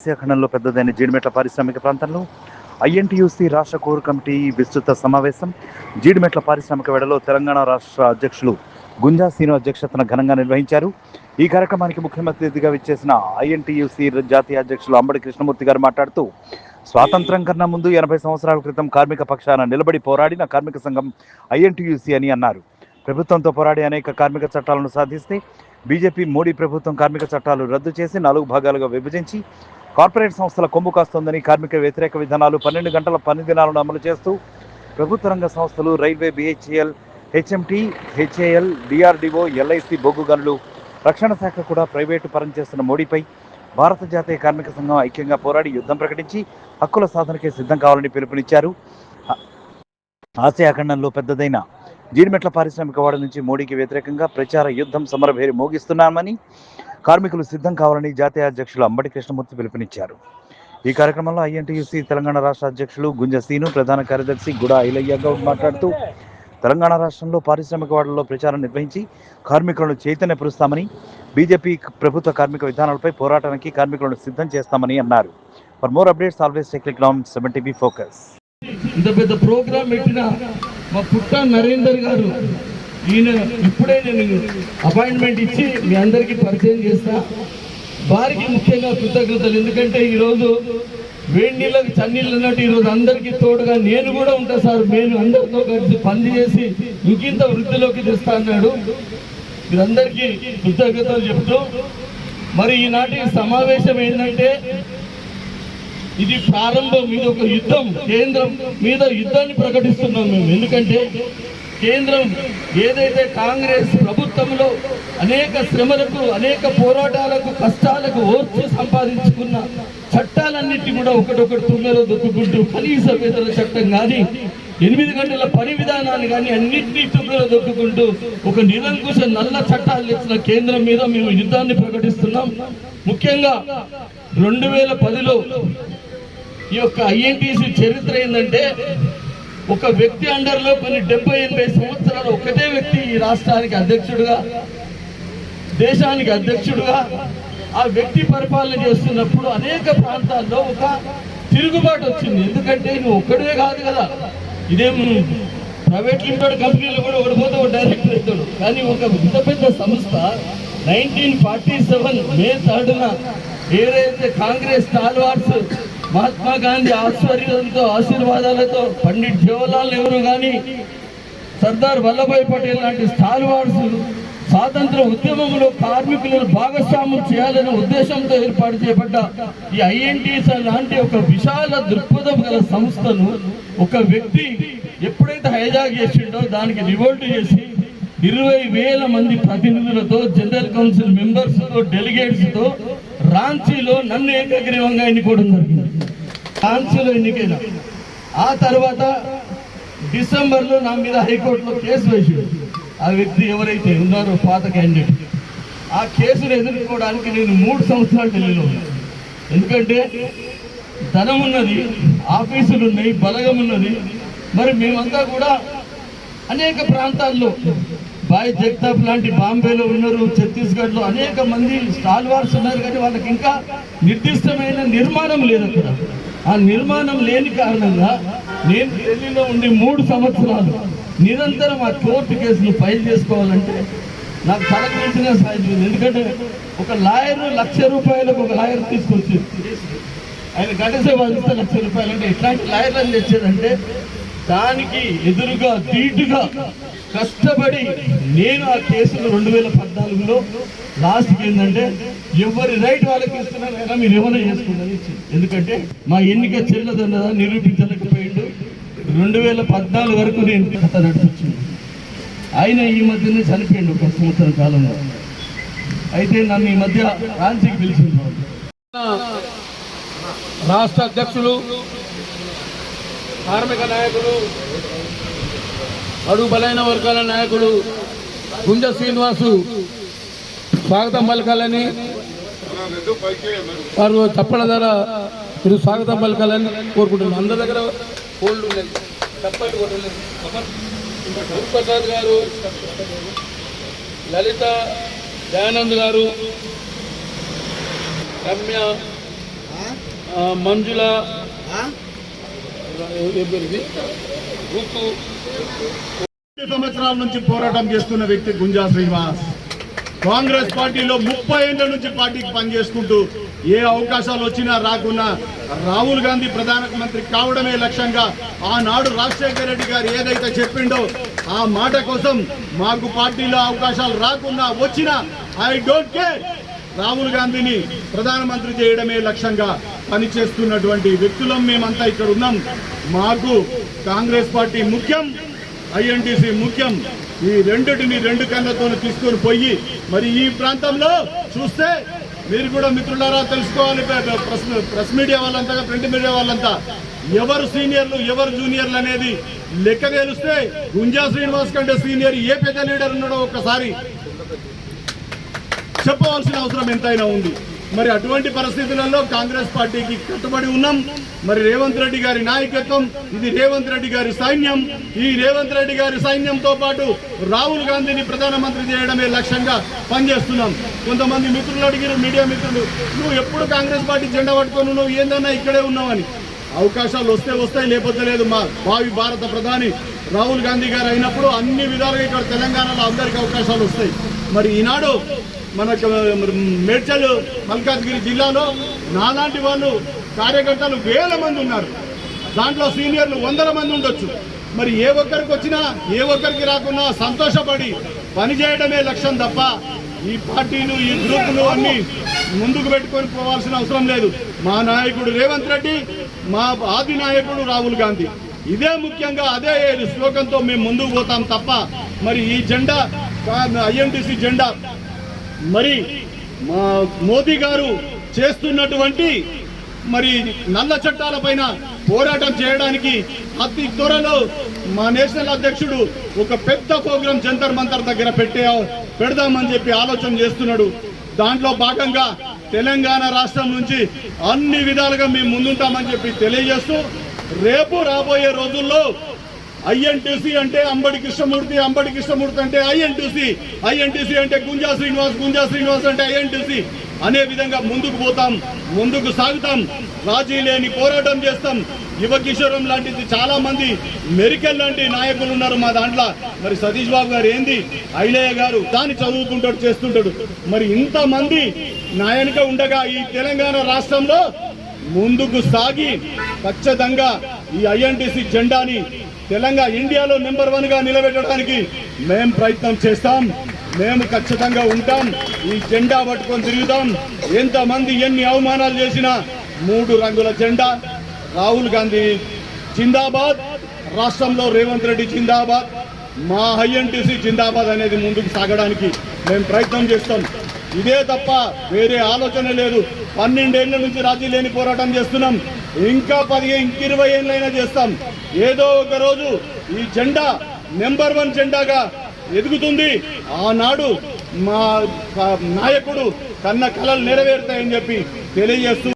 ఖండంలో పెద్దదైన జీడిమెట్ల పారిశ్రామిక ప్రాంతంలో ఐఎన్టీయూసీ రాష్ట్ర కోర్ కమిటీ విస్తృత సమావేశం జీడిమెట్ల పారిశ్రామిక వేడలో తెలంగాణ రాష్ట్ర అధ్యక్షులు గుంజా శ్రీను అధ్యక్షతన ఘనంగా నిర్వహించారు. ఈ కార్యక్రమానికి ముఖ్యమంత్రి అతిథిగా విచ్చేసిన ఐఎన్టీయూసీ జాతీయ అధ్యక్షులు అంబడి కృష్ణమూర్తి గారు మాట్లాడుతూ, స్వాతంత్రం కన్నా ముందు 80 సంవత్సరాల క్రితం కార్మిక పక్షాన నిలబడి పోరాడిన కార్మిక సంఘం ఐఎన్టీయూసీ అని అన్నారు. ప్రభుత్వంతో పోరాడి అనేక కార్మిక చట్టాలను సాధిస్తే బీజేపీ మోడీ ప్రభుత్వం కార్మిక చట్టాలు రద్దు చేసి 4 భాగాలుగా విభజించి కార్పొరేట్ సంస్థల కొమ్ము కాస్తోందని, కార్మిక వ్యతిరేక విధానాలు 12 గంటల పని దినాలను అమలు చేస్తూ ప్రభుత్వ రంగ సంస్థలు railway, BHEL, HMT, HAL, DRDO, LIC, బొగ్గు గనులు, రక్షణ శాఖ కూడా ప్రైవేటు పరం చేస్తున్న మోడీపై భారత జాతీయ కార్మిక సంఘం ఐక్యంగా పోరాడి యుద్ధం ప్రకటించి హక్కుల సాధనకే సిద్ధం కావాలని పిలుపునిచ్చారు. ఆసియా ఖండంలో పెద్దదైన జీడిమెట్ల పారిశ్రామిక వాడ నుంచి మోడీకి వ్యతిరేకంగా ప్రచార యుద్ధం సమరభేరి మోగిస్తున్నామని, కార్మికులు సిద్ధం కావాలని జాతీయ అధ్యక్షులు అంబడి కృష్ణమూర్తి పిలుపునిచ్చారు. ఈ కార్యక్రమంలో ఐఎన్టీయూసీ తెలంగాణ రాష్ట్ర అధ్యక్షులు గుంజా శ్రీను, ప్రధాన కార్యదర్శి గుడా ఐలయ్య గౌడ్ మాట్లాడుతూ, తెలంగాణ రాష్ట్రంలో పారిశ్రామిక వాడల్లో ప్రచారం నిర్వహించి కార్మికులను చైతన్యపరుస్తామని, బీజేపీ ప్రభుత్వ కార్మిక విధానాలపై పోరాటానికి కార్మికులను సిద్ధం చేస్తామని అన్నారు. For more updates always click on 7TV focus. ఇంత పెద్ద ప్రోగ్రామ్ పెట్టిన మా పుట్ట నరేందర్ గారు, ఈయన ఇప్పుడే నేను అపాయింట్మెంట్ ఇచ్చి మీ అందరికీ పరిచయం చేస్తా. వారికి ముఖ్యంగా కృతజ్ఞతలు. ఎందుకంటే ఈరోజు వేడి నీళ్ళకి చన్నీళ్ళు అన్నట్టు ఈరోజు అందరికీ తోడుగా నేను కూడా ఉంటా సార్, నేను అందరితో కలిసి పని చేసి ఇంకింత వృద్ధిలోకి తెస్తా అన్నాడు. మీరందరికీ కృతజ్ఞతలు చెప్తూ, మరి ఈనాటి సమావేశం ఏంటంటే ఇది ప్రారంభం, ఇది ఒక యుద్ధం, కేంద్రం మీద యుద్ధాన్ని ప్రకటిస్తున్నాం మేము. ఎందుకంటే కేంద్రం ఏదైతే కాంగ్రెస్ ప్రభుత్వంలో అనేక శ్రమలకు, అనేక పోరాటాలకు, కష్టాలకు ఓర్చి సంపాదించుకున్న చట్టాలన్నింటినీ కూడా ఒకటొకటి తుమ్మెలో దొక్కుకుంటూ, కనీస వేతన చట్టం కానీ, 8 గంటల పని విధానాన్ని కానీ అన్నింటినీ తుమ్మెలో దొక్కుకుంటూ ఒక నిరంకుశ నల్ల చట్టాలు తెచ్చిన కేంద్రం మీద మేము యుద్ధాన్ని ప్రకటిస్తున్నాం. ముఖ్యంగా 2010లో ఈ యొక్క ఐఎన్టీసీ చరిత్ర ఏంటంటే, ఒక వ్యక్తి అండర్లో కొన్ని 70-80 సంవత్సరాలు ఒకటే వ్యక్తి ఈ రాష్ట్రానికి అధ్యక్షుడుగా, దేశానికి అధ్యక్షుడుగా ఆ వ్యక్తి పరిపాలన చేస్తున్నప్పుడు అనేక ప్రాంతాల్లో ఒక తిరుగుబాటు వచ్చింది. ఎందుకంటే నువ్వు ఒక్కడే కాదు కదా, ఇదేం ప్రైవేట్ లిమిటెడ్ కంపెనీలో కూడా ఒకటి పోతే ఒక డైరెక్టర్ అవుతాడు. కానీ ఒక ఇంత పెద్ద సంస్థ 1947 మే 3న ఏదైతే కాంగ్రెస్ స్టాల్వార్స్ మహాత్మా గాంధీ ఆశ్చర్యంతో, ఆశీర్వాదాలతో, పండిట్ జవహర్లాల్ నెహ్రూ కానీ, సర్దార్ వల్లభాయ్ పటేల్ లాంటి స్టాల్వార్స్ స్వాతంత్ర ఉద్యమంలో కార్మికులను భాగస్వామ్యం చేయాలనే ఉద్దేశంతో ఏర్పాటు చేయబడ్డ ఈ ఐఎన్టీసీ లాంటి ఒక విశాల దృక్పథం గల సంస్థను ఒక వ్యక్తి ఎప్పుడైతే హైజాక్ చేసిండో దానికి రివోల్ట్ చేసి 20,000 మంది ప్రతినిధులతో, జనరల్ కౌన్సిల్ మెంబర్స్తో, డెలిగేట్స్తో రాంచీలో నన్ను ఏకగ్రీవంగా ఎన్నుకోవడం జరిగింది. రాంచీలో ఎన్నికైన ఆ తర్వాత డిసెంబర్లో నా మీద హైకోర్టులో కేసు వేసింది. ఆ వ్యక్తి ఎవరైతే ఉన్నారో పాత క్యాండిడేట్, ఆ కేసును ఎదుర్కోవడానికి నేను 3 సంవత్సరాలు ఢిల్లీలో ఉన్నాను. ఎందుకంటే ధనం ఉన్నది, ఆఫీసులు ఉన్నాయి, బలగం ఉన్నది. మరి మేమంతా కూడా అనేక ప్రాంతాల్లో, బాయ్ జగతాప్ లాంటి బాంబేలో ఉన్నారు, ఛత్తీస్గఢ్లో అనేక మంది స్టాల్వార్స్ ఉన్నారు. కానీ వాళ్ళకి ఇంకా నిర్దిష్టమైన నిర్మాణం లేదు అక్కడ. ఆ నిర్మాణం లేని కారణంగా నేను ఢిల్లీలో ఉండి 3 సంవత్సరాలు నిరంతరం ఆ కోర్టు కేసులు ఫైల్ చేసుకోవాలంటే నాకు తలకు మించిన సాధ్యం. ఎందుకంటే ఒక లాయర్ ₹1,00,000 ఒక లాయర్ తీసుకొచ్చి ఆయన గడిసే వాదిస్తే ₹1,00,000 అంటే ఎట్లాంటి లాయర్లను తెచ్చేదంటే, దానికి ఎదురుగా ధీటుగా కష్టపడి నేను ఆ కేసులు 2014లో లాస్ట్కి ఏంటంటే ఎవరి రైట్ వాళ్ళకి ఇస్తున్నారైనా మీరు ఏమైనా చేసుకుందని ఇచ్చింది. ఎందుకంటే మా ఎన్నిక చెల్లదన్నదా నిరూపించలేకపోయిండు. 2014 వరకు నేను కథ నడిపించింది. ఆయన ఈ మధ్యనే చనిపోయిండు 1 సంవత్సరం కాలంలో. అయితే నన్ను ఈ మధ్య రాంచీకి పిలిచింది. రాష్ట్ర అధ్యక్షులు, కార్మిక నాయకులు, అడుగు బలైన వర్గాల నాయకుడు గుంజా శ్రీనివాసు స్వాగతం పలకాలని, వారు తప్పల ద్వారా మీరు స్వాగతం పలకాలని కోరుకుంటున్నాను. అందరి దగ్గర కోళ్ళు ఉన్నాయి, తప్పలు కొట్టలేదు. గురుప్రసాద్ గారు, లలిత, దయానంద్ గారు, రమ్య, మంజుల రుతు సంవత్సరాల నుంచి పోరాటం చేస్తున్న వ్యక్తి గుంజా శ్రీనివాస్. కాంగ్రెస్ పార్టీలో 30 ఏళ్ల నుంచి పార్టీకి పనిచేసుకుంటూ ఏ అవకాశాలు వచ్చినా రాకున్నా రాహుల్ గాంధీ ప్రధానమంత్రి కావడమే లక్ష్యంగా ఆనాడు రాజశేఖర రెడ్డి గారు ఏదైతే చెప్పిండో ఆ మాట కోసం మాకు పార్టీలో అవకాశాలు రాకున్నా వచ్చినా ఐ డోంట్ కేర్, రాహుల్ గాంధీని ప్రధానమంత్రి చేయడమే లక్ష్యంగా పనిచేస్తున్నటువంటి వ్యక్తులం మేమంతా ఇక్కడ ఉన్నాం. మాకు కాంగ్రెస్ పార్టీ ముఖ్యం, ఐఎన్టీసీ ముఖ్యం. ఈ రెండిటిని 2 కళ్ళతో తీసుకొని పోయి మరి ఈ ప్రాంతంలో చూస్తే మీరు కూడా మిత్రులారా తెలుసుకోవాలి, ప్రెస్ మీడియా వాళ్ళంతా ప్రింట్ మీడియా వాళ్ళంతా ఎవరు సీనియర్లు ఎవరు జూనియర్లు అనేది లెక్క తెలిస్తే గుంజా శ్రీనివాస్ కంటే సీనియర్ ఏ పెద్ద లీడర్ ఉన్నాడో ఒక్కసారి చెప్పవలసిన అవసరం ఎంతైనా ఉంది. మరి అటువంటి పరిస్థితులలో కాంగ్రెస్ పార్టీకి కట్టుబడి ఉన్నాం. మరి రేవంత్ రెడ్డి గారి నాయకత్వం, ఇది రేవంత్ రెడ్డి గారి సైన్యం. ఈ రేవంత్ రెడ్డి గారి సైన్యంతో పాటు రాహుల్ గాంధీని ప్రధానమంత్రి చేయడమే లక్ష్యంగా పనిచేస్తున్నాం. కొంతమంది మిత్రులు అడిగిన మీడియా మిత్రులు, నువ్వు ఎప్పుడు కాంగ్రెస్ పార్టీ జెండా పట్టుకొని నువ్వు ఏందన్నా ఇక్కడే ఉన్నావని. అవకాశాలు వస్తే వస్తాయి, లేకపోతే లేదు. మా భావి భారత ప్రధాని రాహుల్ గాంధీ గారు అయినప్పుడు అన్ని విధాలుగా ఇక్కడ తెలంగాణలో అందరికీ అవకాశాలు వస్తాయి. మరి ఈనాడు మన మేడ్చల్ మల్కాజ్గిరి జిల్లాలో నాలాంటి వాళ్ళు కార్యకర్తలు 1000 మంది ఉన్నారు. దాంట్లో సీనియర్లు 100 మంది ఉండొచ్చు. మరి ఏ ఒక్కరికి వచ్చినా ఏ ఒక్కరికి రాకున్నా సంతోషపడి పనిచేయడమే లక్ష్యం తప్ప ఈ పార్టీలు ఈ గ్రూపులు అన్ని ముందుకు పెట్టుకొని పోవాల్సిన అవసరం లేదు. మా నాయకుడు రేవంత్ రెడ్డి, మా ఆది నాయకుడు రాహుల్ గాంధీ, ఇదే ముఖ్యంగా అదే శ్లోకంతో మేము ముందుకు పోతాం తప్ప మరి ఈ జెండా ఐఎన్టీసీ జెండా మరి మా మోదీ గారు చేస్తున్నటువంటి మరి నల్ల చట్టాలపైన పోరాటం చేయడానికి అతి త్వరలో మా నేషనల్ అధ్యక్షుడు ఒక పెద్ద ప్రోగ్రాం జంతర్ మంతర్ దగ్గర పెడదామని చెప్పి ఆలోచన చేస్తున్నాడు. దాంట్లో భాగంగా తెలంగాణ రాష్ట్రం నుంచి అన్ని విధాలుగా మేము ముందుంటామని చెప్పి తెలియజేస్తూ రేపు రాబోయే రోజుల్లో ఐఎన్టీసీ అంటే అంబడి కృష్ణమూర్తి, అంబడి కృష్ణమూర్తి అంటే ఐఎన్టీసీ, ఐఎన్టీసీ అంటే గుంజా శ్రీనివాస్, గుంజా శ్రీనివాస్ అంటే ఐఎన్టీసీ అనే విధంగా ముందుకు పోతాం, ముందుకు సాగుతాం, రాజీ లేని పోరాటం చేస్తాం. యువకిషోరం లాంటిది చాలా మంది మెరికల్ లాంటి నాయకులు ఉన్నారు మా దాంట్లో. మరి సతీష్ బాబు గారు ఏంది, ఐలయ్య గారు దాన్ని చదువుకుంటాడు చేస్తుంటాడు. మరి ఇంతమంది నాయకుగా ఉండగా ఈ తెలంగాణ రాష్ట్రంలో ముందుకు సాగి ఖచ్చితంగా ఈ ఐఎన్టీసీ జెండాని తెలంగాణ ఇండియాలో నెంబర్ 1 గా నిలబెట్టడానికి మేము ప్రయత్నం చేస్తాం. మేము ఖచ్చితంగా ఉంటాం. ఈ జెండా పట్టుకొని తిరుగుతాం. ఎంతమంది ఎన్ని అవమానాలు చేసినా 3 రంగుల జెండా రాహుల్ గాంధీ జిందాబాద్, రాష్ట్రంలో రేవంత్ రెడ్డి జిందాబాద్, మా ఐఎన్టీసీ జిందాబాద్ అనేది ముందుకు సాగడానికి మేము ప్రయత్నం చేస్తాం. ఇదే తప్ప వేరే ఆలోచన లేదు. 12 ఏళ్ల నుంచి రాజీ లేని పోరాటం చేస్తున్నాం. ఇంకా 20 ఏళ్ళైనా చేస్తాం. ఏదో ఒక రోజు ఈ జెండా నెంబర్ 1 జెండాగా ఎదుగుతుంది. ఆనాడు మా నాయకుడు కన్న కలలు నెరవేరుతాయని చెప్పి తెలియజేస్తూ